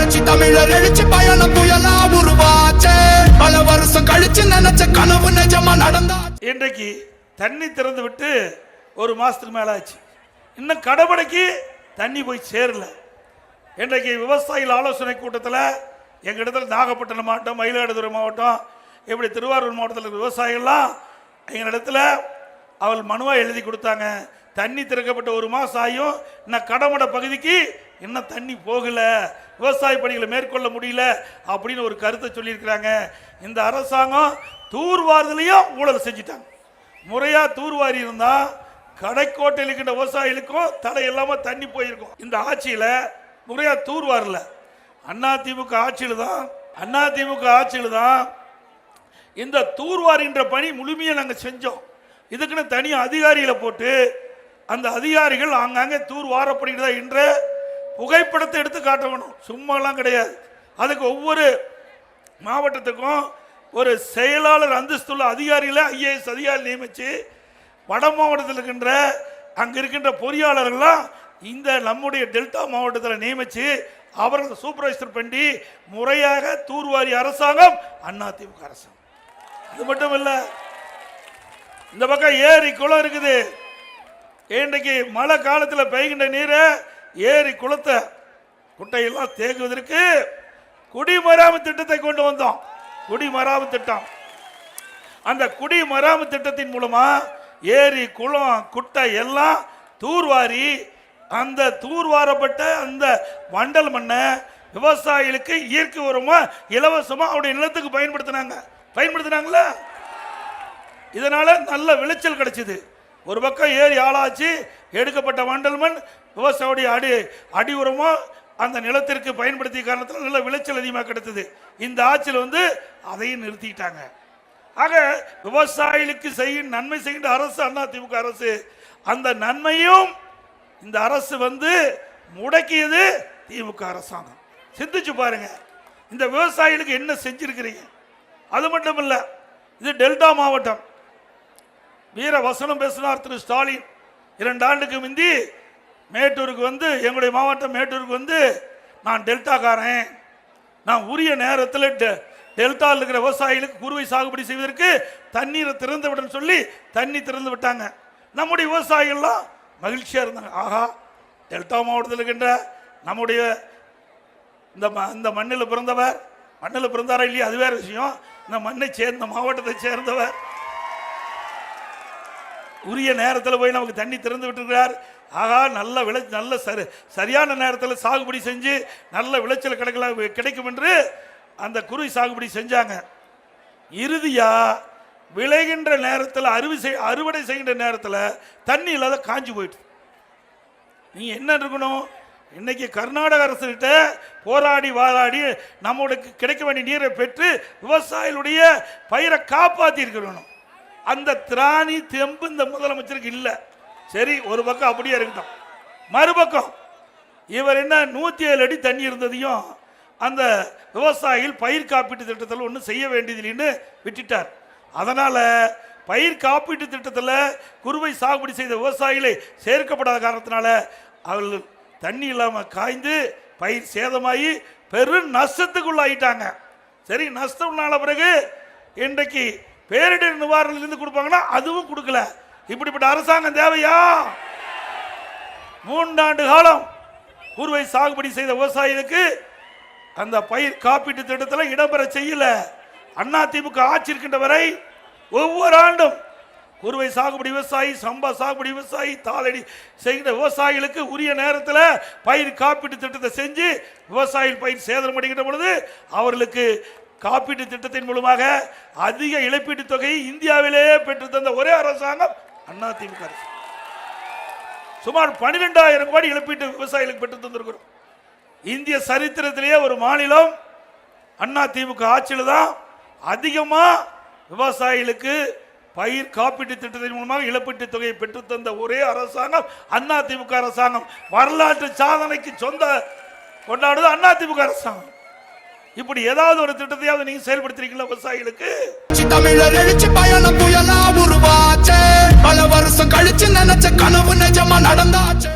புரட்சி தமிழர் எழுச்சி பயணம் புயலா உருவாச்சே. பல வருஷம் கழிச்சு நினைச்ச கனவு நிஜமா நடந்தா. இன்றைக்கு தண்ணி திறந்து விட்டு ஒரு மாசத்துக்கு மேல ஆச்சு, இன்னும் கடபடைக்கு தண்ணி போய் சேரல. இன்றைக்கு விவசாயிகள் ஆலோசனை கூட்டத்தில் எங்க இடத்துல நாகப்பட்டினம் மாவட்டம், மயிலாடுதுறை மாவட்டம், இப்படி திருவாரூர் மாவட்டத்தில் இருக்கிற விவசாயிகள்லாம் எங்க இடத்துல அவள் மனுவாக எழுதி கொடுத்தாங்க. தண்ணி திறக்கப்பட்ட ஒரு மாதம் ஆகியும் இன்னும் கடமடை பகுதிக்கு இன்னும் தண்ணி போகல, விவசாய பணிகளை மேற்கொள்ள முடியல அப்படின்னு ஒரு கருத்தை சொல்லியிருக்கிறாங்க. இந்த அரசாங்கம் தூர்வாரதுலையும் ஊழல் செஞ்சுட்டாங்க. முறையாக தூர்வாரி இருந்தால் கடைக்கோட்டையில் இருக்கின்ற விவசாயிகளுக்கும் தடை இல்லாமல் தண்ணி போயிருக்கும். இந்த ஆட்சியில் முறையாக தூர்வாரல. அதிமுக ஆட்சியில் தான் இந்த தூர்வாரின்ற பணி முழுமையாக நாங்கள் செஞ்சோம். இதுக்குன்னு தனி அதிகாரிகளை போட்டு அந்த அதிகாரிகள் அங்கங்கே தூர் வாரப்படுகிறதா என்ற புகைப்படத்தை எடுத்து காட்டணும், சும்மாலாம் கிடையாது. அதுக்கு ஒவ்வொரு மாவட்டத்துக்கும் ஒரு செயலாளர் அந்தஸ்துள்ள அதிகாரிகளை IAS அதிகாரி நியமித்து வட மாவட்டத்தில் இருக்கின்ற அங்கே இருக்கின்ற பொறியாளர்கள்லாம் இந்த நம்முடைய டெல்டா மாவட்டத்தில் நியமித்து அவர்கள் சூப்பர்வைசர் பண்ணி முறையாக தூர்வாரி அரசாங்கம் அதிமுக அரசாங்கம். அது மட்டும் இல்லை, இந்த பக்கம் ஏரி குளம் இருக்குது. இன்றைக்கு மழை காலத்தில் பெய்கின்ற நீரை ஏரி குளத்தை குட்டையெல்லாம் தேங்குவதற்கு குடிமராமத்து திட்டத்தை கொண்டு வந்தோம். குடிமராமத்து திட்டம், அந்த குடிமராமத்து திட்டத்தின் மூலமா ஏரி குளம் குட்டை எல்லாம் தூர்வாரி அந்த தூர்வாரப்பட்ட அந்த வண்டல் மண்ணை விவசாயிகளுக்கு இயற்கை உரமா இலவசமா அவருடைய நிலத்துக்கு பயன்படுத்தினாங்களா. இதனால நல்ல விளைச்சல் கிடைச்சது. ஒரு பக்கம் ஏரி ஆளாச்சு, எடுக்கப்பட்ட வண்டல் மண் விவசாயியுடைய அடி உரமா அந்த நிலத்திற்கு பயன்படுத்திய காரணத்தில் நல்ல விளைச்சல் அதிகமாக கிடைத்தது. இந்த ஆட்சியில் அதையும் நிறுத்திட்டாங்க. ஆக விவசாயிகளுக்கு நன்மை செய்கின்ற அரசு அதிமுக அரசு. அந்த நன்மையும் இந்த அரசு முடக்கியது திமுக அரசாங்கம். சிந்திச்சு பாருங்க, இந்த விவசாயிகளுக்கு என்ன செஞ்சிருக்கிறீங்க. அது மட்டும் இல்ல, இது டெல்டா மாவட்டம். வீர வசனம் பேசினார் திரு ஸ்டாலின். 2 ஆண்டுக்கு முந்தி மேட்டூருக்கு எங்களுடைய மாவட்டம் மேட்டூருக்கு நான் டெல்டாக்காரன், நான் உரிய நேரத்தில் டெல்டாவில் இருக்கிற விவசாயிகளுக்கு குறுவை சாகுபடி செய்வதற்கு தண்ணீரை திறந்து விடன்னு சொல்லி தண்ணி திறந்து விட்டாங்க. நம்முடைய விவசாயிகள்லாம் மகிழ்ச்சியா இருந்தாங்க. ஆகா, டெல்டா மாவட்டத்தில் இருக்கின்ற நம்முடைய இந்த மண்ணில் பிறந்தாரா இல்லையா அது வேற விஷயம். இந்த மண்ணை சேர்ந்த மாவட்டத்தை சேர்ந்தவர் உரிய நேரத்தில் போய் நமக்கு தண்ணி திறந்து விட்டுருக்கிறார். ஆகா, நல்ல சரியான நேரத்தில் சாகுபடி செஞ்சு நல்ல விளைச்சல் கிடைக்கும் என்று அந்த குறுவை சாகுபடி செஞ்சாங்க. இறுதியா விளைகின்ற நேரத்தில் அறுவடை செய்கின்ற நேரத்தில் தண்ணி இல்லாத காஞ்சி போயிட்டு. நீங்க என்ன இருக்கணும், இன்னைக்கு கர்நாடக அரசு கிட்ட போராடி வாராடி நம்மளுக்கு கிடைக்க வேண்டிய நீரை பெற்று விவசாயிகளுடைய பயிரை காப்பாற்றி இருக்கணும். அந்த திராணி தெம்பு இந்த முதலமைச்சருக்கு இல்லை. சரி, ஒரு பக்கம் அப்படியே இருக்கட்டும். மறுபக்கம் இவர் 107 அடி தண்ணி இருந்ததையும் அந்த விவசாயிகள் பயிர் காப்பீட்டு திட்டத்தில் ஒன்றும் செய்ய வேண்டியதில்லைன்னு விட்டுட்டார். அதனால பயிர் காப்பீட்டு திட்டத்தில் குறுவை சாகுபடி செய்த விவசாயிகளை சேர்க்கப்படாத காரணத்தினால அவர்கள் தண்ணி இல்லாமல் காய்ந்து பயிர் சேதமாகி பெரும் நஷ்டத்துக்குள்ளாயிட்டாங்க. சரி, நஷ்டம்னால பிறகு இன்றைக்கு பேரிடர் நிவாரணத்திலிருந்து கொடுப்பாங்கன்னா அதுவும் கொடுக்கல. இப்படிப்பட்ட அரசாங்கம் தேவையா? 3 ஆண்டு காலம் குறுவை சாகுபடி செய்த விவசாயிகளுக்கு அந்த பயிர் காப்பீட்டு திட்டத்தில் இடம்பெற செய்யல. அதிமுக ஆட்சி இருக்கின்ற வரை ஒவ்வொரு ஆண்டும் குறுவை சாகுபடி விவசாயி, சம்பா சாகுபடி விவசாயி, தாளடி செய்கிற விவசாயிகளுக்கு உரிய நேரத்தில் பயிர் காப்பீட்டு திட்டத்தை செஞ்சு விவசாயிகள் பயிர் சேதம் அடைகின்ற பொழுது அவர்களுக்கு காப்பீட்டு திட்டத்தின் மூலமாக அதிக இழப்பீட்டு தொகையை இந்தியாவிலேயே பெற்று தந்த ஒரே அரசாங்கம் அதிமுக அரசு. சுமார் 12,000 கோடி இழப்பீட்டு விவசாயிகளுக்கு பெற்று தந்திருக்கிறோம். இந்திய சரித்திரத்திலேயே ஒரு மாநிலம் அதிமுக ஆட்சியில் தான் அதிகமா விவசாயிகளுக்கு பயிர் காப்பீட்டு திட்டத்தின் மூலமாக இழப்பீட்டு தொகையை பெற்று தந்த ஒரே அரசாங்கம் அதிமுக அரசாங்கம். வரலாற்று சாதனைக்கு கொண்டாடுது அதிமுக அரசாங்கம். இப்படி ஏதாவது ஒரு திட்டத்தையாவது நீங்க செயல்படுத்திருக்கீங்களா விவசாயிகளுக்கு? தமிழர் எழுச்சி பயணம் புயலா உருவாச்சே. பல வருஷம் கழிச்சு நினைச்ச கனவு நிஜமா நடந்தாச்சு.